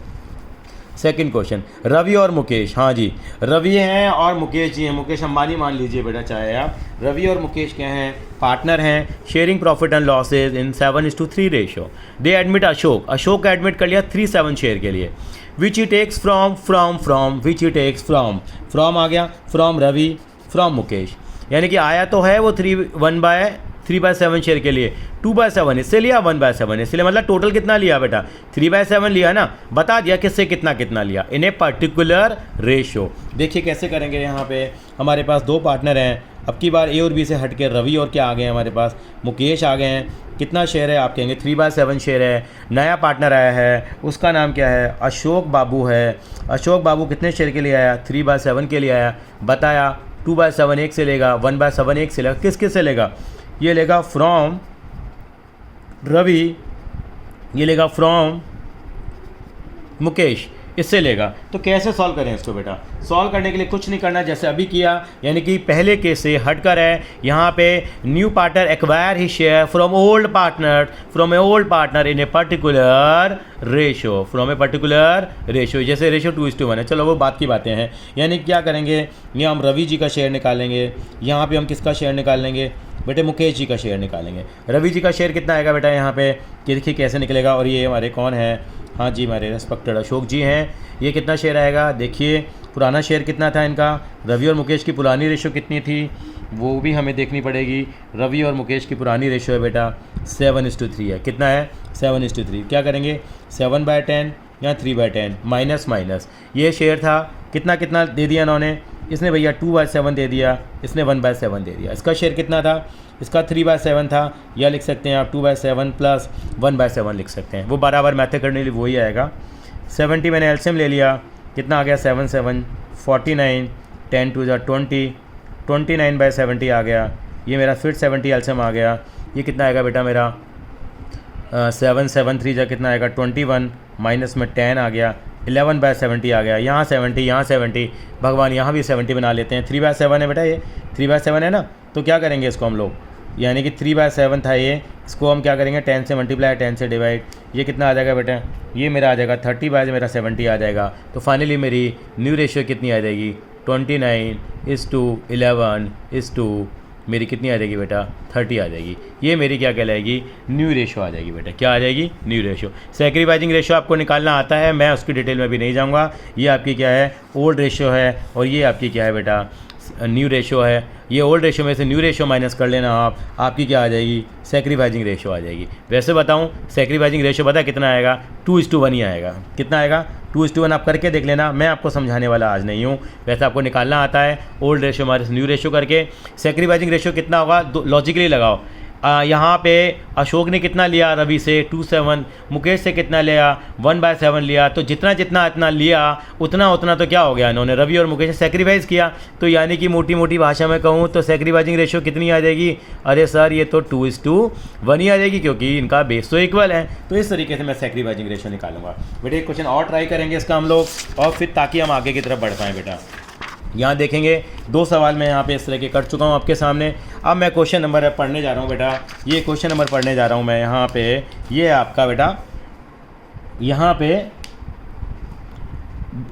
सेकंड क्वेश्चन, रवि और मुकेश। हाँ जी, रवि हैं और मुकेश जी हैं। मुकेश अंबानी मान लीजिए बेटा चाहे आप। रवि और मुकेश क्या हैं? पार्टनर हैं, sharing profit and losses in 7:3 ratio. They admit Ashok, Ashok का एडमिट कर लिया 3/7 शेयर के लिए। Which he takes from which he takes from आ गया, फ्रॉम रवि, फ्रॉम मुकेश। यानी कि आया तो है वो 3/7 शेयर के लिए, 2/7 इससे लिया, 1/7 इसलिए, मतलब टोटल कितना लिया बेटा? 3/7 लिया ना। बता दिया किससे कितना कितना लिया इन ए पर्टिकुलर रेशो। देखिए कैसे करेंगे। यहाँ पे हमारे पास 2 पार्टनर हैं। अब की बार ए और बी से हट के रवि और क्या आ गए हैं हमारे पास? मुकेश आ गए हैं। कितना शेयर है? आप कहेंगे 3/7 शेयर है। नया पार्टनर आया है, उसका नाम क्या है? अशोक बाबू है। अशोक बाबू कितने शेयर के लिए आया? 3/7 के लिए आया। बताया 2/7 एक से लेगा, 1/7 एक से लेगा। किस किस से लेगा? ये लेगा फ्रॉम रवि, ये लेगा फ्रॉम मुकेश, इससे लेगा। तो कैसे सॉल्व करें इसको बेटा? सॉल्व करने के लिए कुछ नहीं करना, जैसे अभी किया, यानी कि पहले केस से हटकर है। यहाँ पे new partner acquire he share from A old partner in a particular ratio, जैसे रेशो 2:1 है। चलो वो बात की बातें हैं। यानी क्या करेंगे? यहाँ हम रवि जी का शेयर निकालेंगे, यहाँ पे हम किसका शेयर निकालेंगे बेटे? मुकेश जी का शेयर निकालेंगे। रवि जी का शेयर कितना आएगा बेटा यहाँ पे? कि देखिए कैसे निकलेगा। और ये हमारे कौन है? हाँ जी, हमारे रेस्पेक्टेड अशोक जी हैं। ये कितना शेयर आएगा? देखिए पुराना शेयर कितना था इनका? रवि और मुकेश की पुरानी रेशो कितनी थी वो भी हमें देखनी पड़ेगी। रवि और मुकेश की पुरानी रेशो है बेटा 7:3 है। कितना है? 7:3। क्या करेंगे? 7/10 या 3/10 माइनस। ये शेयर था, कितना कितना दे दिया इन्होंने? इसने भैया 2/7 दे दिया, इसने 1/7 दे दिया। इसका शेयर कितना था? इसका 3/7 था, या लिख सकते हैं आप 2/7 + 1/7 लिख सकते हैं। वो बराबर मैथड करने के लिए वही आएगा। 70 मैंने एलसीएम ले लिया, कितना आ गया? 7 × 7 49, 10 × 2 = 20, 29/70 आ गया। ये मेरा फिर 70 एलसीएम आ गया। ये कितना आएगा बेटा मेरा? 7 7 3 जा कितना आएगा? 21, माइनस में 10 आ गया, 11/70 आ गया। यहाँ 70, यहाँ 70, भगवान यहाँ भी 70 बना लेते हैं। 3/7 है बेटा, ये 3/7 है ना। तो क्या करेंगे इसको हम लोग? यानी कि 3/7 था ये, इसको हम क्या करेंगे? 10 से मल्टीप्लाई, 10 से डिवाइड। ये कितना आ जाएगा बेटा? ये मेरा आ जाएगा 30 मेरा 70 आ जाएगा। तो फाइनली मेरी न्यू रेशियो कितनी आ जाएगी? 29:11:11 मेरी कितनी आ जाएगी बेटा 30 आ जाएगी। ये मेरी क्या कहलाएगी न्यू रेशो आ जाएगी बेटा, क्या आ जाएगी न्यू रेशो। सैक्रिफाइसिंग रेशो आपको निकालना आता है, मैं उसकी डिटेल में भी नहीं जाऊँगा। ये आपकी क्या है ओल्ड रेशो है और ये आपकी क्या है बेटा न्यू रेशो है। ये ओल्ड रेशो में से न्यू रेशो माइनस कर लेना आप, आपकी क्या आ जाएगी सैक्रिफाइसिंग रेशो आ जाएगी। वैसे बताऊं सैक्रिफाइसिंग रेशो पता है कितना आएगा 2:1 ही आएगा। कितना आएगा 2:1। आप करके देख लेना, मैं आपको समझाने वाला आज नहीं हूँ। वैसे आपको निकालना आता है old ratio minus new ratio करके। सैक्रिफाइसिंग रेशो कितना होगा लॉजिकली लगाओ। यहाँ पे अशोक ने कितना लिया रवि से 2:7, मुकेश से कितना लिया 1/7 लिया। तो जितना जितना इतना लिया उतना उतना तो क्या हो गया, इन्होंने रवि और मुकेश ने सेक्रीफाइस किया। तो यानी कि मोटी मोटी भाषा में कहूँ तो सैक्रिफाइसिंग रेशो कितनी आ जाएगी, अरे सर ये तो 2:1 ही आ जाएगी क्योंकि इनका बेस तो इक्वल है। तो इस तरीके से मैं सैक्रिफाइसिंग रेशो निकालूंगा। बेटा एक क्वेश्चन और ट्राई करेंगे इसका हम लोग, और फिर ताकि हम आगे की तरफ बढ़ पाएँ बेटा। यहाँ देखेंगे 2 सवाल मैं यहाँ पे इस तरह के कर चुका हूँ आपके सामने। अब मैं क्वेश्चन नंबर पढ़ने जा रहा हूँ बेटा, ये क्वेश्चन नंबर पढ़ने जा रहा हूँ मैं यहाँ पे। ये आपका बेटा यहाँ पे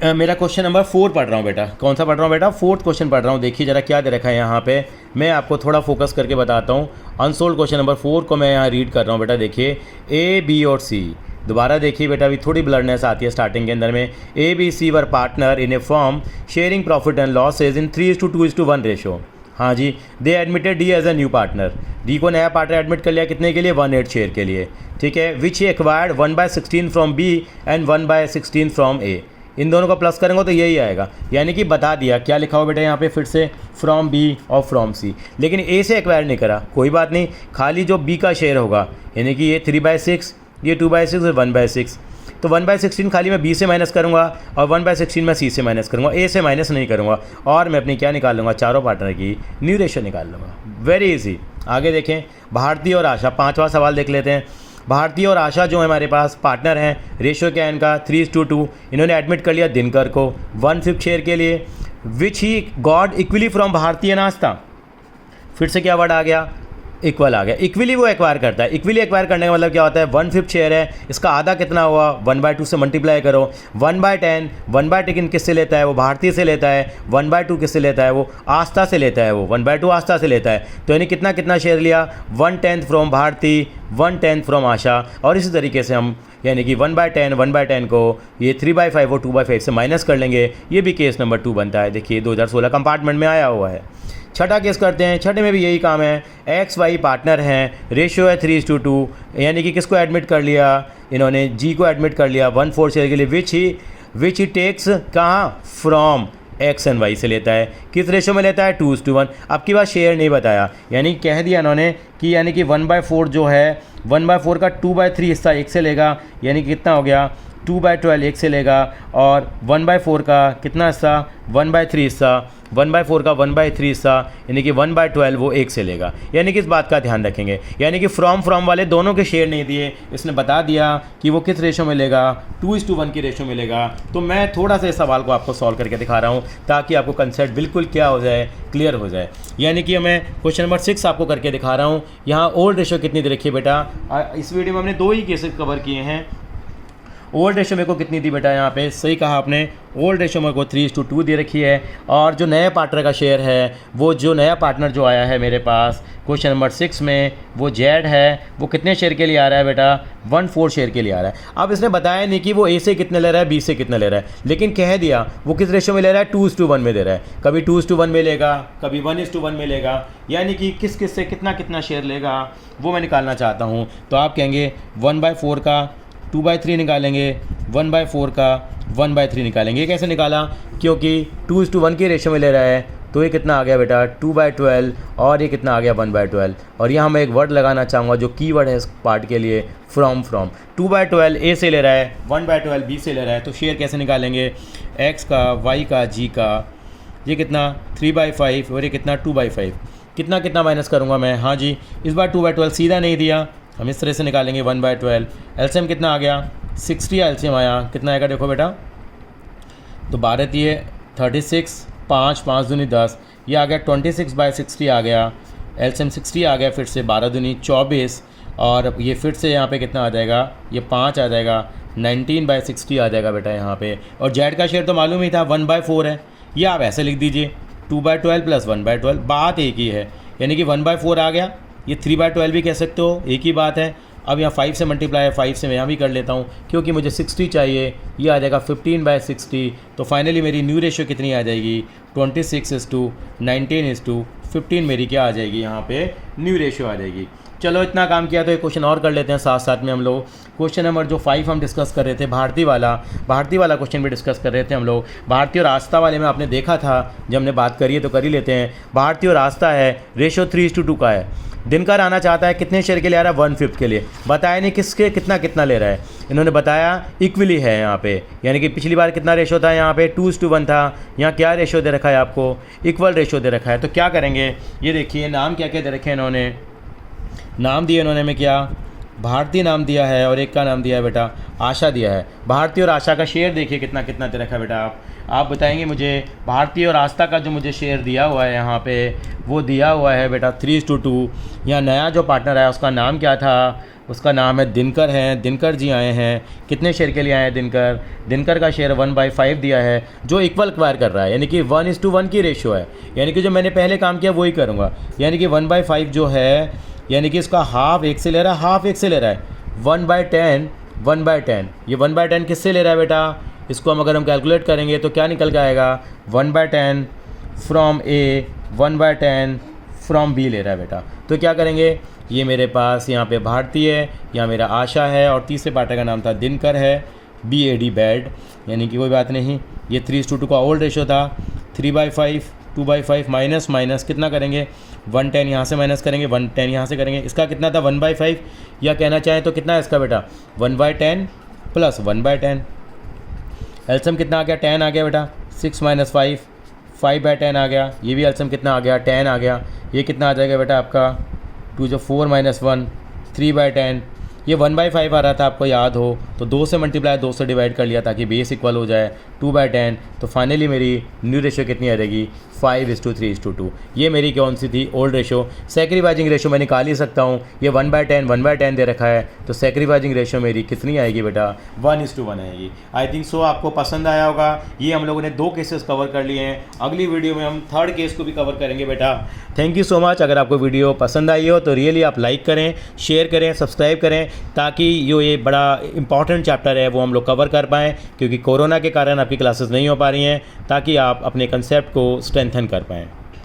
मेरा क्वेश्चन नंबर 4 पढ़ रहा हूँ बेटा। कौन सा पढ़ रहा हूँ बेटा 4th क्वेश्चन पढ़ रहा हूँ। देखिए ज़रा क्या दे रखा है यहाँ पे, मैं आपको थोड़ा फोकस करके बताता हूँ। अनसोल्ड क्वेश्चन नंबर 4 को मैं यहाँ रीड कर रहा हूँ बेटा। देखिए ए बी और सी, दोबारा देखिए बेटा, अभी थोड़ी ब्लडनेस आती है स्टार्टिंग के अंदर में। A B C were partner in a firm sharing profit and losses in 3:2:1 ratio. हाँ जी, they admitted D as a new partner. D को नया पार्टनर एडमिट कर लिया कितने के लिए 1/8 शेयर के लिए, ठीक है। Which he acquired 1/16 from B and 1/16 from A. इन दोनों का प्लस करेंगे तो यही आएगा। यानी कि बता दिया क्या लिखा हो बेटा यहाँ पे फिर से फ्रॉम बी और फ्रॉम सी, लेकिन ए से एक्वायर नहीं करा। कोई बात नहीं, खाली जो बी का शेयर होगा यानी कि ये 3/6, ये 2/6 और 1/6। तो 1/16 खाली मैं बी से माइनस करूँगा और 1/16 मैं सी से माइनस करूँगा, ए से माइनस नहीं करूँगा। और मैं अपनी क्या निकाल लूँगा चारों पार्टनर की न्यू रेशो निकाल लूँगा। Very easy. आगे देखें भारती और आशा, 5वां सवाल देख लेते हैं। भारती और आशा जो है हमारे पास पार्टनर हैं, रेशो क्या है इनका 3:2। इन्होंने एडमिट कर लिया दिनकर को 1/5 शेयर के लिए। Which he got equally from Bharti and Astha. फिर से क्या वर्ड आ गया इक्वल आ गया। इक्वली वो एक्वायर करता है। इक्वली एक्वायर करने का मतलब क्या होता है 1/5 शेयर है, इसका आधा कितना हुआ 1/2 से मल्टीप्लाई करो। 1/10, 1/10 किससे लेता है वो भारतीय से लेता है। 1/2 किससे लेता है वो आस्था से लेता है, वो 1/2 आस्था से लेता है। तो यानी कितना कितना शेयर लिया 1/10 फ्रॉम भारती, 1/10 फ्रॉम आशा। और इसी तरीके से हम यानी कि 1/10 को ये 3/5 और 2/5 से माइनस कर लेंगे। ये भी केस नंबर 2 बनता है। देखिए 2016 कंपार्टमेंट में आया हुआ है। छठा केस करते हैं। छठे में भी यही काम है, एक्स वाई पार्टनर हैं, रेशियो है 3:2, यानी कि किसको एडमिट कर लिया इन्होंने जी को एडमिट कर लिया 1/4 शेयर के लिए। विच ही टेक्स कहाँ फ्रॉम एक्स एंड वाई से लेता है। किस रेशो में लेता है 2:1। अब की बात शेयर नहीं बताया, यानी कह दिया इन्होंने कि यानी कि 1/4 जो है 1/4 का 2/3 हिस्सा एक से लेगा, यानी कि कितना हो गया 2/12 एक से लेगा। और 1/4 का कितना हिस्सा 1/3 हिस्सा, 1/4 का 1/3 हिस्सा यानी कि 1/12 वो एक से लेगा। यानी कि इस बात का ध्यान रखेंगे, यानी कि फ्रॉम वाले दोनों के शेयर नहीं दिए, इसने बता दिया कि वो किस रेशो में लेगा 2:1 की रेशो में लेगा। तो मैं थोड़ा सा इस सवाल को आपको सॉल्व करके दिखा रहा हूँ ताकि आपको कंसेप्ट बिल्कुल क्या हो जाए, क्लियर हो जाए। यानी कि मैं क्वेश्चन नंबर 6 आपको करके दिखा रहा हूँ। यहाँ ओल्ड रेशो कितनी दे रखी है बेटा, इस वीडियो में हमने 2 ही केसेस कवर किए हैं। ओल्ड रेशो मेरे को कितनी थी बेटा, यहाँ पे सही कहा आपने, ओल्ड रेशो मेरे को 3:2 दे रखी है। और जो नया पार्टनर का शेयर है, वो जो नया पार्टनर जो आया है मेरे पास क्वेश्चन नंबर 6 में, वो जेड है, वो कितने शेयर के लिए आ रहा है बेटा 1/4 शेयर के लिए आ रहा है। अब इसने बताया नहीं कि वो ए से कितने ले रहा है, बी से कितना ले रहा है, लेकिन कह दिया वो किस रेशो में ले रहा है 2:1 में दे रहा है। कभी 2:1 में लेगा, कभी 1:1 में लेगा, यानी कि किस किस से कितना कितना शेयर लेगा वो मैं निकालना चाहता हूँ। तो आप कहेंगे 1/4 का 2/3 निकालेंगे, 1/4 का 1/3 निकालेंगे। ये कैसे निकाला, क्योंकि 2:1 की रेशो में ले रहा है, तो ये कितना आ गया बेटा 2/12 और ये कितना आ गया 1/12। और यहाँ मैं एक वर्ड लगाना चाहूँगा जो की वर्ड है इस पार्ट के लिए, फ्रॉम 2/12 ए से ले रहा है, 1/12 बी से ले रहा है। तो शेयर कैसे निकालेंगे, एक्स का, वाई का, जी का, ये कितना 3/5 और ये कितना 2/5, कितना कितना माइनस करूँगा मैं। हाँ जी, इस बार 2/12 सीधा नहीं दिया, हम इस तरह से निकालेंगे 1/12। एलसीएम कितना आ गया 60 एलसीएम आया, कितना आएगा देखो बेटा, तो 12 दिए 36, 5 दूनी 10, ये आ गया 26/60 आ गया, एलसीएम 60 आ गया, फिर से 12 दूनी 24, और ये फिर से यहाँ पे कितना आ जाएगा, ये 5 आ जाएगा, 19/60 आ जाएगा बेटा यहाँ पे। और जेड का शेयर तो मालूम ही था 1/4 है, ये आप ऐसे लिख दीजिए 2/12 + 1/12, बात एक ही है। यानी कि 1/4 आ गया। ये 3/12 भी कह सकते हो, एक ही बात है। अब यहाँ 5 से मल्टीप्लाई है, 5 से मैं यहाँ भी कर लेता हूँ क्योंकि मुझे 60 चाहिए। ये आ जाएगा 15/60। तो फाइनली मेरी न्यू रेशियो कितनी आ जाएगी? 26:19:15 मेरी क्या आ जाएगी? यहाँ पे न्यू रेशियो आ जाएगी। चलो इतना काम किया तो एक क्वेश्चन और कर लेते हैं साथ साथ में हम लोग। क्वेश्चन नंबर जो 5 हम डिस्कस कर रहे थे, भारतीय वाला क्वेश्चन भी डिस्कस कर रहे थे हम लोग। भारतीय और आस्था वाले में आपने देखा था, जब हमने बात करी है तो कर ही लेते हैं। भारतीय और आस्था है, रेशो 3:2 का है। दिनकर आना चाहता है कितने शेयर के लिए आ रहा है? 1/5 के लिए। बताया नहीं किसके कितना कितना ले रहा है, इन्होंने बताया इक्वली है यहाँ पे। यानी कि पिछली बार कितना रेशो था यहाँ पे? 2:1 था। यहाँ क्या रेशो दे रखा है आपको? इक्वल रेशो दे रखा है। तो क्या करेंगे, ये देखिए नाम क्या क्या दे रखे हैं इन्होंने। नाम दिया इन्होंने में क्या? भारतीय नाम दिया है और एक का नाम दिया है बेटा आशा दिया है। भारतीय और आशा का शेयर देखिए कितना कितना दे रखा है बेटा। आप बताएंगे मुझे भारतीय और आस्था का जो मुझे शेयर दिया हुआ है यहाँ पे, वो दिया हुआ है बेटा 3:2। यहाँ नया जो पार्टनर है उसका नाम क्या था? उसका नाम है दिनकर है। दिनकर जी आए हैं। कितने शेयर के लिए आए हैं दिनकर? दिनकर का शेयर 1/5 दिया है जो इक्वल क्वायर कर रहा है, यानी कि 1:1 की रेशियो है। यानी कि जो मैंने पहले काम किया वही करूँगा। यानी कि 1/5 जो है, यानी कि इसका हाफ एक से ले रहा है, हाफ एक से ले रहा है। 1/10 1/10। ये 1/10 किससे ले रहा है बेटा? इसको अगर हम कैलकुलेट करेंगे तो क्या निकल के आएगा? 1/10 फ्रॉम ए, 1/10 फ्रॉम बी ले रहा है बेटा। तो क्या करेंगे, ये मेरे पास यहाँ पे भारतीय है, यहाँ मेरा आशा है और तीसरे पार्टनर का नाम था दिनकर है, BAD बैड। यानी कि कोई बात नहीं, ये 3:2 का ओल्ड रेशो था। 3/5 2/5 माइनस माइनस कितना करेंगे? 110 यहाँ से माइनस करेंगे, 110 यहाँ से करेंगे। इसका कितना था? 1/5। या कहना चाहें तो कितना है इसका बेटा? 1/10 प्लस 1/10। एल्सियम कितना आ गया? 10 आ गया बेटा। 6 - 5 5/10 आ गया। ये भी एल्सियम कितना आ गया? 10 आ गया। ये कितना आ जाएगा बेटा आपका? 2 जो 4 - 1 3/10। ये 1/5 आ रहा था, आपको याद हो तो 2 से मल्टीप्लाई 2 से डिवाइड कर लिया ताकि बेस इक्वल हो जाए 2/10। तो फाइनली मेरी न्यू रेशियो कितनी आ जाएगी? 5:3:2। ये मेरी कौन सी थी? Old ratio. सैक्रिफाइजिंग रेशो मैं निकाल ही सकता हूँ। ये 1/10 दे रखा है, तो सैक्रिफाइजिंग रेशो मेरी कितनी आएगी बेटा? 1:1 आएगी। आई थिंक सो आपको पसंद आया होगा। ये हम लोगों ने 2 केसेस कवर कर लिए हैं। अगली वीडियो में हम 3rd केस को भी कवर करेंगे बेटा। Thank you so much. अगर आपको वीडियो पसंद आई हो तो रियली आप लाइक करें, शेयर करें, सब्सक्राइब करें, ताकि ये बड़ा इंपॉर्टेंट चैप्टर है वो हम लोग कवर कर पाएँ, क्योंकि कोरोना के कारण आपकी क्लासेस नहीं हो पा रही हैं, ताकि आप अपने कंसेप्ट को स्ट्रेंथन कर पाएँ।